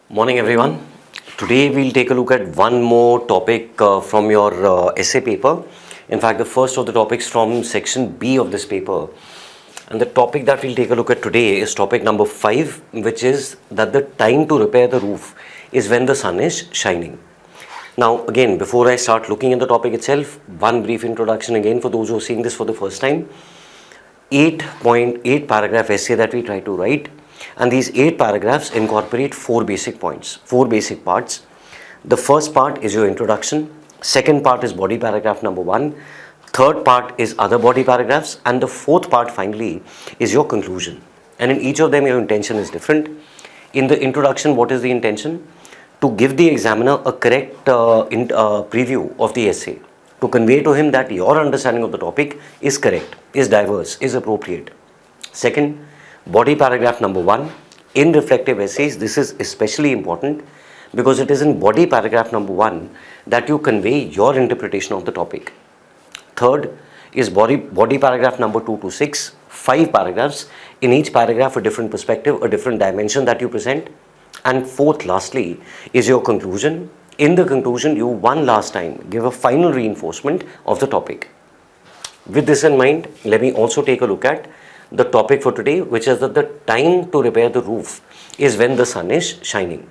Morning everyone. Today we'll take a look at one more topic from your essay paper. In fact, the first of the topics from section B of this paper. And the topic that we'll take a look at today is topic number 5, which is that the time to repair the roof is when the sun is shining. Now again, before I start looking at the topic itself, one brief introduction again for those who are seeing this for the first time. 8.8 paragraph essay that we try to write. And these 8 paragraphs incorporate 4 basic points, 4 basic parts. The first part is your introduction, second part is body paragraph number 1, third part is other body paragraphs, and the fourth part finally is your conclusion. And in each of them your intention is different. In the introduction, what is the intention? To give the examiner a correct preview of the essay, to convey to him that your understanding of the topic is correct, is diverse, is appropriate. Second, body paragraph number 1. In reflective essays, this is especially important because it is in body paragraph number 1 that you convey your interpretation of the topic. Third is body paragraph number 2 to 6, 5 paragraphs. In each paragraph, a different perspective, a different dimension that you present. And fourth, lastly, is your conclusion. In the conclusion, you one last time give a final reinforcement of the topic. With this in mind, let me also take a look at the topic for today, which is that the time to repair the roof is when the sun is shining.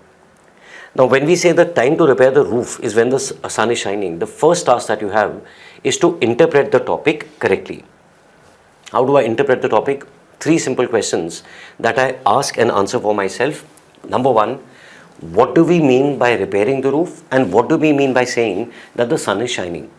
Now, when we say the time to repair the roof is when the sun is shining, the first task that you have is to interpret the topic correctly. How do I interpret the topic? 3 simple questions that I ask and answer for myself. Number 1, what do we mean by repairing the roof, and what do we mean by saying that the sun is shining?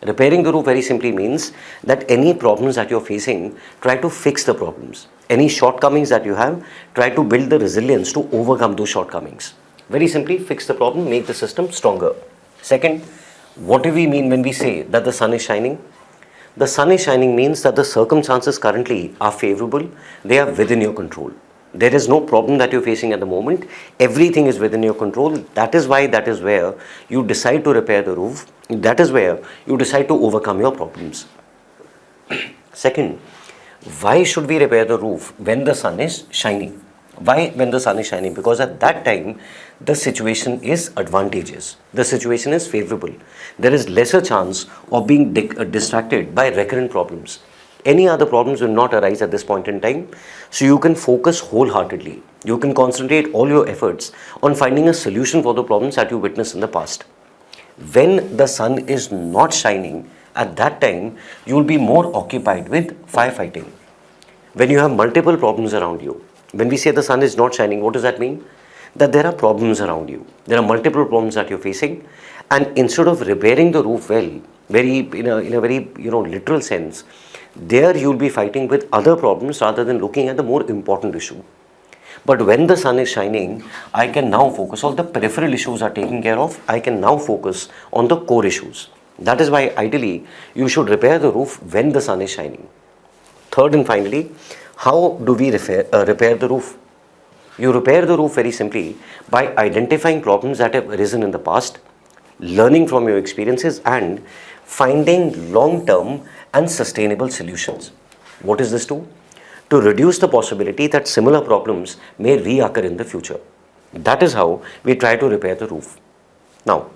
Repairing the roof very simply means that any problems that you're facing, try to fix the problems. Any shortcomings that you have, try to build the resilience to overcome those shortcomings. Very simply, fix the problem, make the system stronger. Second, what do we mean when we say that the sun is shining? The sun is shining means that the circumstances currently are favorable, they are within your control. There is no problem that you're facing at the moment. Everything is within your control. That is where you decide to repair the roof. That is where you decide to overcome your problems. Second, why should we repair the roof when the sun is shining? Why when the sun is shining? Because at that time, the situation is advantageous. The situation is favorable. There is lesser chance of being distracted by recurrent problems. Any other problems will not arise at this point in time, so you can focus wholeheartedly. You can concentrate all your efforts on finding a solution for the problems that you witnessed in the past. When the sun is not shining, at that time, you will be more occupied with firefighting. When you have multiple problems around you, when we say the sun is not shining, what does that mean? That there are problems around you. There are multiple problems that you're facing, and instead of repairing the roof well, in a very literal sense, there you'll be fighting with other problems rather than looking at the more important issue. But when the sun is shining, I can now focus, all the peripheral issues are taken care of, I can now focus on the core issues. That is why ideally you should repair the roof when the sun is shining. Third and finally, how do we repair the roof? You repair the roof very simply by identifying problems that have arisen in the past, learning from your experiences, and finding long-term and sustainable solutions. What is this to? To reduce the possibility that similar problems may reoccur in the future. That is how we try to repair the roof. Now,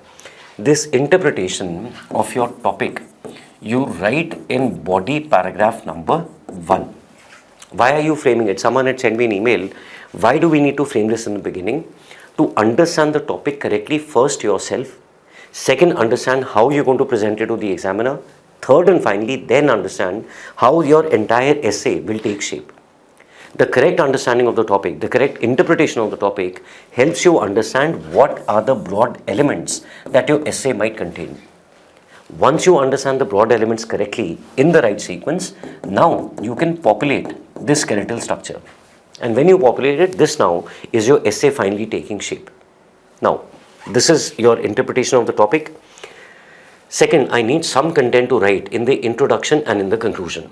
this interpretation of your topic, you write in body paragraph number 1. Why are you framing it? Someone had sent me an email. Why do we need to frame this in the beginning? To understand the topic correctly, first yourself. Second, understand how you're going to present it to the examiner. Third and finally, then understand how your entire essay will take shape. The correct understanding of the topic, the correct interpretation of the topic helps you understand what are the broad elements that your essay might contain. Once you understand the broad elements correctly in the right sequence, now you can populate this skeletal structure. And when you populate it, this now is your essay finally taking shape. Now, this is your interpretation of the topic. Second, I need some content to write in the introduction and in the conclusion.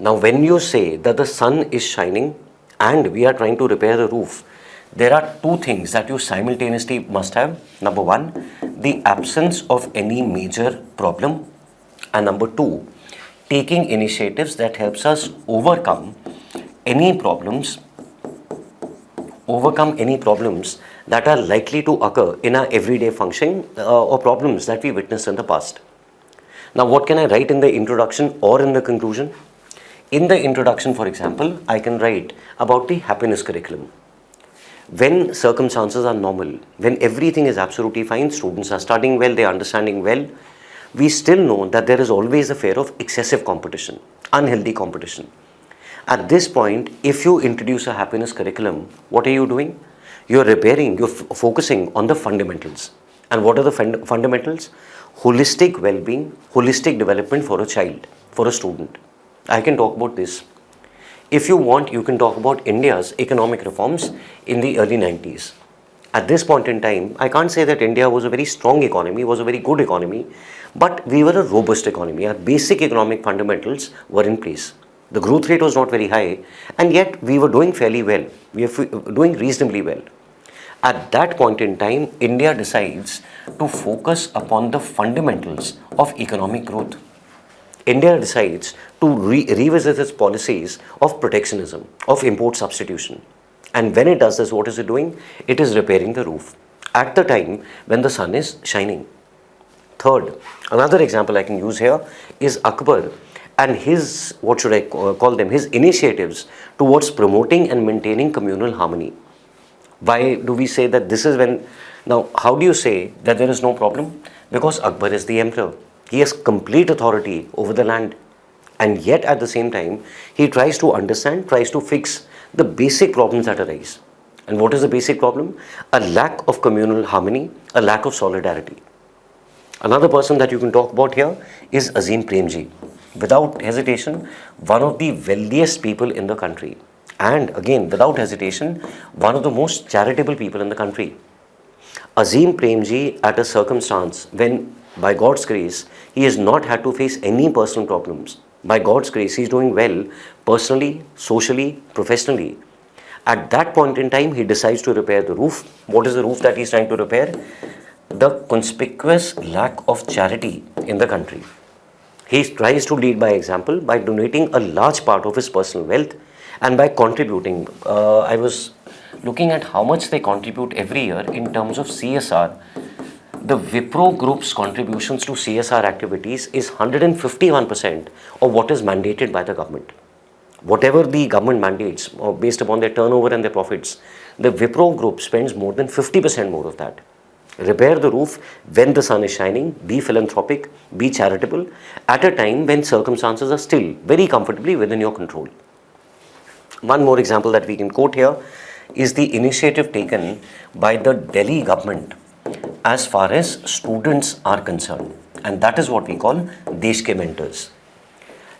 Now, when you say that the sun is shining and we are trying to repair the roof, there are 2 things that you simultaneously must have. Number 1, the absence of any major problem. And number 2, taking initiatives that helps us overcome any problems overcome any problems that are likely to occur in our everyday functioning or problems that we witnessed in the past. Now, what can I write in the introduction or in the conclusion? In the introduction, for example, I can write about the happiness curriculum. When circumstances are normal, when everything is absolutely fine, students are studying well, they are understanding well, we still know that there is always a fear of excessive competition, unhealthy competition. At this point, if you introduce a happiness curriculum, what are you doing? You're repairing, you're focusing on the fundamentals. And what are the fundamentals? Holistic well-being, holistic development for a child, for a student. I can talk about this. If you want, you can talk about India's economic reforms in the early 90s. At this point in time, I can't say that India was a very strong economy, was a very good economy, but we were a robust economy. Our basic economic fundamentals were in place. The growth rate was not very high, and yet we were doing fairly well. We were doing reasonably well. At that point in time, India decides to focus upon the fundamentals of economic growth. India decides to revisit its policies of protectionism, of import substitution. And when it does this, what is it doing? It is repairing the roof at the time when the sun is shining. Third, another example I can use here is Akbar and his, what should I call them, his initiatives towards promoting and maintaining communal harmony. Why do we say that this is when, now how do you say that there is no problem? Because Akbar is the emperor. He has complete authority over the land, and yet at the same time he tries to understand, tries to fix the basic problems that arise. And what is the basic problem? A lack of communal harmony, a lack of solidarity. Another person that you can talk about here is Azim Premji. Without hesitation, one of the wealthiest people in the country, and again without hesitation, one of the most charitable people in the country. Azim Premji, at a circumstance when by God's grace, he has not had to face any personal problems. By God's grace, he is doing well personally, socially, professionally. At that point in time, he decides to repair the roof. What is the roof that he is trying to repair? The conspicuous lack of charity in the country. He tries to lead by example by donating a large part of his personal wealth and by contributing. I was looking at how much they contribute every year in terms of CSR. The Wipro Group's contributions to CSR activities is 151% of what is mandated by the government. Whatever the government mandates, or based upon their turnover and their profits, the Wipro Group spends more than 50% more of that. Repair the roof when the sun is shining, be philanthropic, be charitable, at a time when circumstances are still very comfortably within your control. One more example that we can quote here is the initiative taken by the Delhi government as far as students are concerned, and that is what we call Desh Ke Mentors.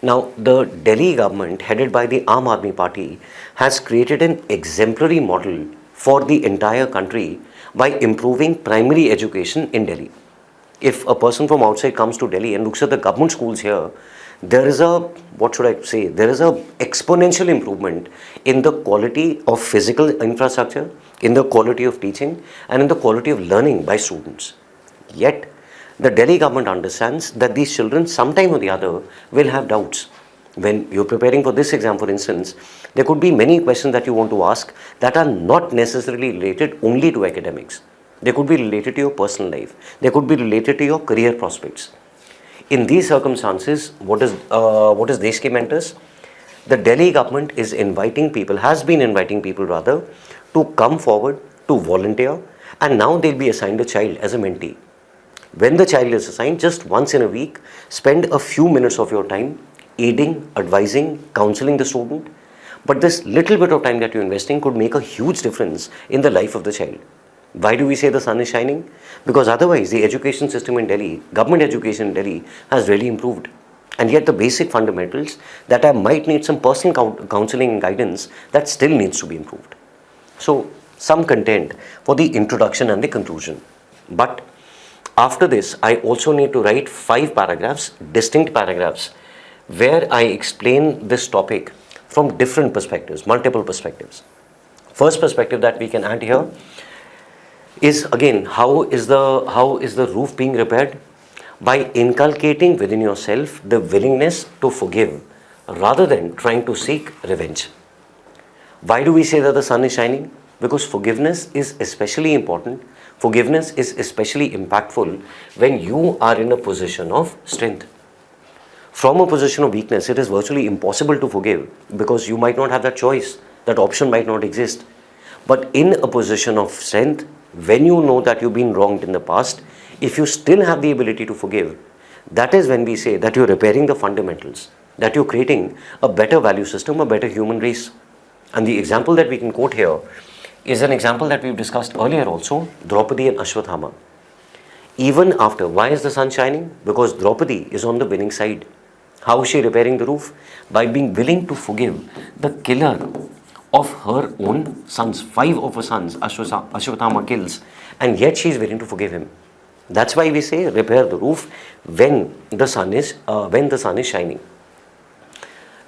Now, the Delhi government, headed by the Aam Aadmi Party, has created an exemplary model for the entire country by improving primary education in Delhi. If a person from outside comes to Delhi and looks at the government schools here, there is a, what should I say, there is a exponential improvement in the quality of physical infrastructure, in the quality of teaching, and in the quality of learning by students. Yet, the Delhi government understands that these children sometime or the other will have doubts. When you're preparing for this exam, for instance, there could be many questions that you want to ask that are not necessarily related only to academics. They could be related to your personal life. They could be related to your career prospects. In these circumstances, what is Desh Ke Mentors? The Delhi government is inviting people, has been inviting people rather, to come forward, to volunteer, and now they'll be assigned a child as a mentee. When the child is assigned, just once in a week, spend a few minutes of your time aiding, advising, counseling the student. But this little bit of time that you're investing could make a huge difference in the life of the child. Why do we say the sun is shining? Because otherwise the education system in Delhi, government education in Delhi, has really improved. And yet the basic fundamentals that I might need some personal counseling and guidance, that still needs to be improved. So some content for the introduction and the conclusion. But after this, I also need to write 5 paragraphs, distinct paragraphs, where I explain this topic from different perspectives, multiple perspectives. First perspective that we can add here is, again, how is the roof being repaired? By inculcating within yourself the willingness to forgive rather than trying to seek revenge. Why do we say that the sun is shining? Because forgiveness is especially important, forgiveness is especially impactful when you are in a position of strength. From a position of weakness, it is virtually impossible to forgive because you might not have that choice, that option might not exist. But in a position of strength, when you know that you've been wronged in the past, if you still have the ability to forgive, that is when we say that you're repairing the fundamentals, that you're creating a better value system, a better human race. And the example that we can quote here is an example that we've discussed earlier also, Draupadi and Ashwathama. Even after, why is the sun shining? Because Draupadi is on the winning side. How is she repairing the roof? By being willing to forgive the killer of her own sons. 5 of her sons, Ashwathama kills, and yet she is willing to forgive him. That's why we say repair the roof when the sun is shining.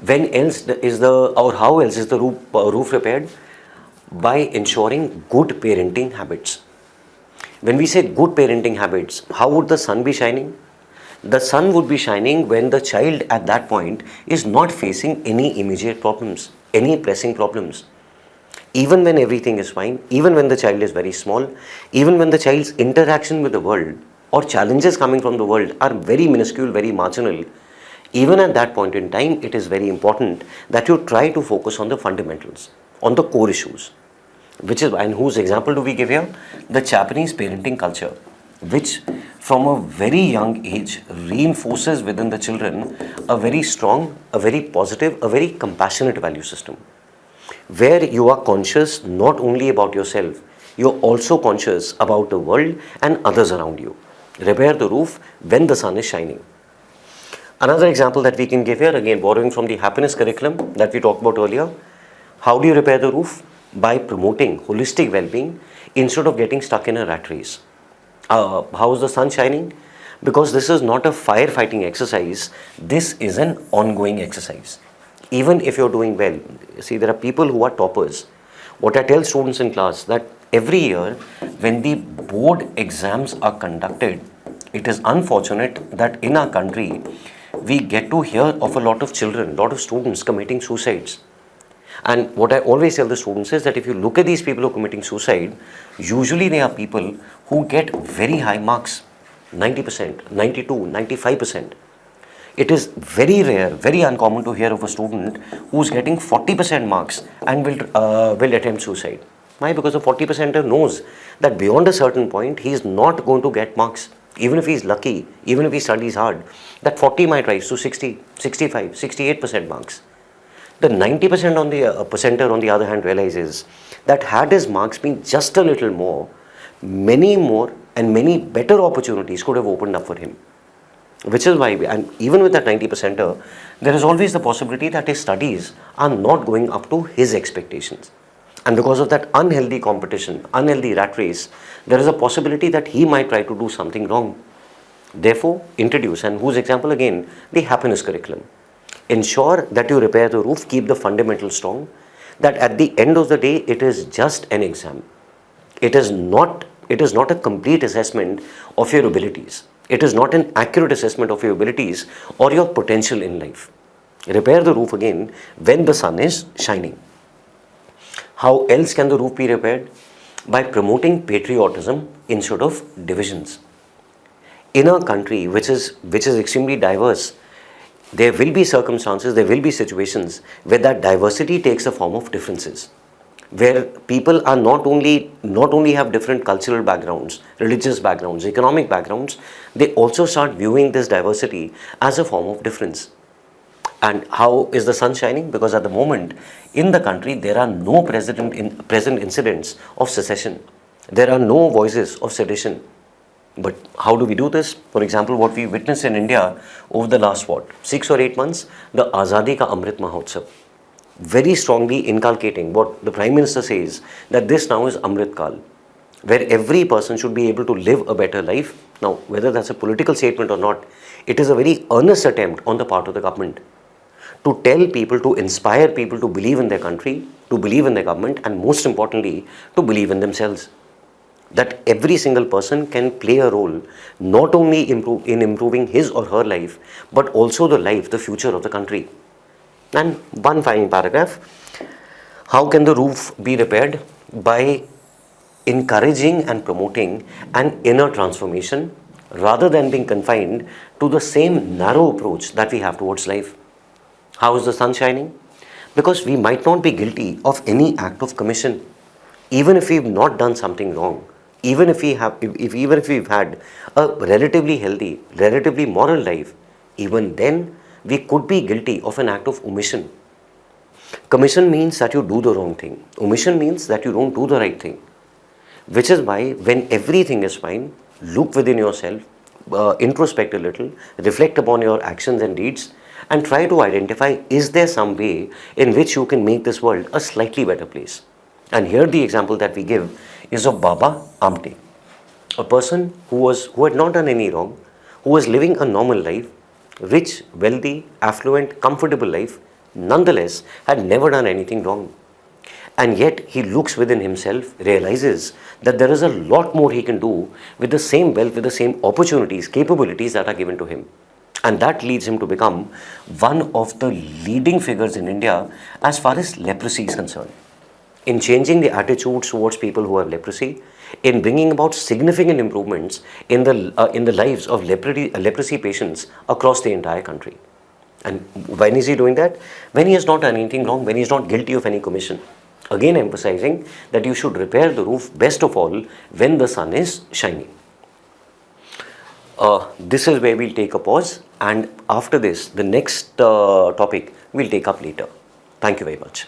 When else is how else is the roof repaired? By ensuring good parenting habits. When we say good parenting habits, how would the sun be shining? The sun would be shining when the child at that point is not facing any immediate problems, any pressing problems. Even when everything is fine, even when the child is very small, even when the child's interaction with the world or challenges coming from the world are very minuscule, very marginal, even at that point in time, it is very important that you try to focus on the fundamentals, on the core issues. Which is, and whose example do we give here? The Japanese parenting culture, which from a very young age reinforces within the children a very strong, a very positive, a very compassionate value system, where you are conscious not only about yourself, you're also conscious about the world and others around you. Repair the roof when the sun is shining. Another example that we can give here, again borrowing from the happiness curriculum that we talked about earlier, how do you repair the roof? By promoting holistic well-being instead of getting stuck in a rat race. How is the sun shining? Because this is not a firefighting exercise, this is an ongoing exercise. Even if you're doing well, see, there are people who are toppers. What I tell students in class, that every year when the board exams are conducted, it is unfortunate that in our country we get to hear of a lot of children, lot of students committing suicides. And what I always tell the students is that if you look at these people who are committing suicide, usually they are people who get very high marks, 90%, 92, 95%. It is very rare, very uncommon to hear of a student who's getting 40% marks and will attempt suicide. Why? Because the 40%er knows that beyond a certain point, he is not going to get marks. Even if he is lucky, even if he studies hard, that 40 might rise to 60, 65, 68% marks. The 90% on the percenter, on the other hand, realizes that had his marks been just a little more, many more and many better opportunities could have opened up for him. Which is why, and even with that 90%er, there is always the possibility that his studies are not going up to his expectations. And because of that unhealthy competition, unhealthy rat race, there is a possibility that he might try to do something wrong. Therefore, introduce, and whose example again, the happiness curriculum. Ensure that you repair the roof, keep the fundamentals strong, that at the end of the day, it is just an exam. It is not a complete assessment of your abilities. It is not an accurate assessment of your abilities or your potential in life. Repair the roof again when the sun is shining. How else can the roof be repaired? By promoting patriotism instead of divisions. In a country which is extremely diverse, there will be circumstances, there will be situations where that diversity takes the form of differences, where people are not only have different cultural backgrounds, religious backgrounds, economic backgrounds, they also start viewing this diversity as a form of difference. And how is the sun shining? Because at the moment in the country there are no present incidents of secession. There are no voices of sedition. But how do we do this? For example, what we witnessed in India over the last 6 or 8 months, the Azadi Ka Amrit Mahotsav, very strongly inculcating what the Prime Minister says, that this now is Amrit Kal, where every person should be able to live a better life. Now, whether that's a political statement or not, it is a very earnest attempt on the part of the government to tell people, to inspire people to believe in their country, to believe in their government, and most importantly, to believe in themselves. That every single person can play a role not only in improving his or her life, but also the life, the future of the country. And one final paragraph. How can the roof be repaired? By encouraging and promoting an inner transformation rather than being confined to the same narrow approach that we have towards life. How is the sun shining? Because we might not be guilty of any act of commission, even if we've not done something wrong, even if we have, even if we've had a relatively healthy, relatively moral life, even then we could be guilty of an act of omission. Commission means that you do the wrong thing. Omission means that you don't do the right thing. Which is why, when everything is fine, look within yourself, introspect a little, reflect upon your actions and deeds, and try to identify, is there some way in which you can make this world a slightly better place? And here the example that we give is of Baba Amte, a person who had not done any wrong, who was living a normal life, rich, wealthy, affluent, comfortable life, nonetheless had never done anything wrong. And yet he looks within himself, realizes that there is a lot more he can do with the same wealth, with the same opportunities, capabilities that are given to him. And that leads him to become one of the leading figures in India as far as leprosy is concerned, in changing the attitudes towards people who have leprosy, in bringing about significant improvements in the lives of leprosy patients across the entire country. And when is he doing that? When he has not done anything wrong, when he is not guilty of any commission. Again emphasizing that you should repair the roof best of all when the sun is shining. This is where we'll take a pause, and after this, the next topic we'll take up later. Thank you very much.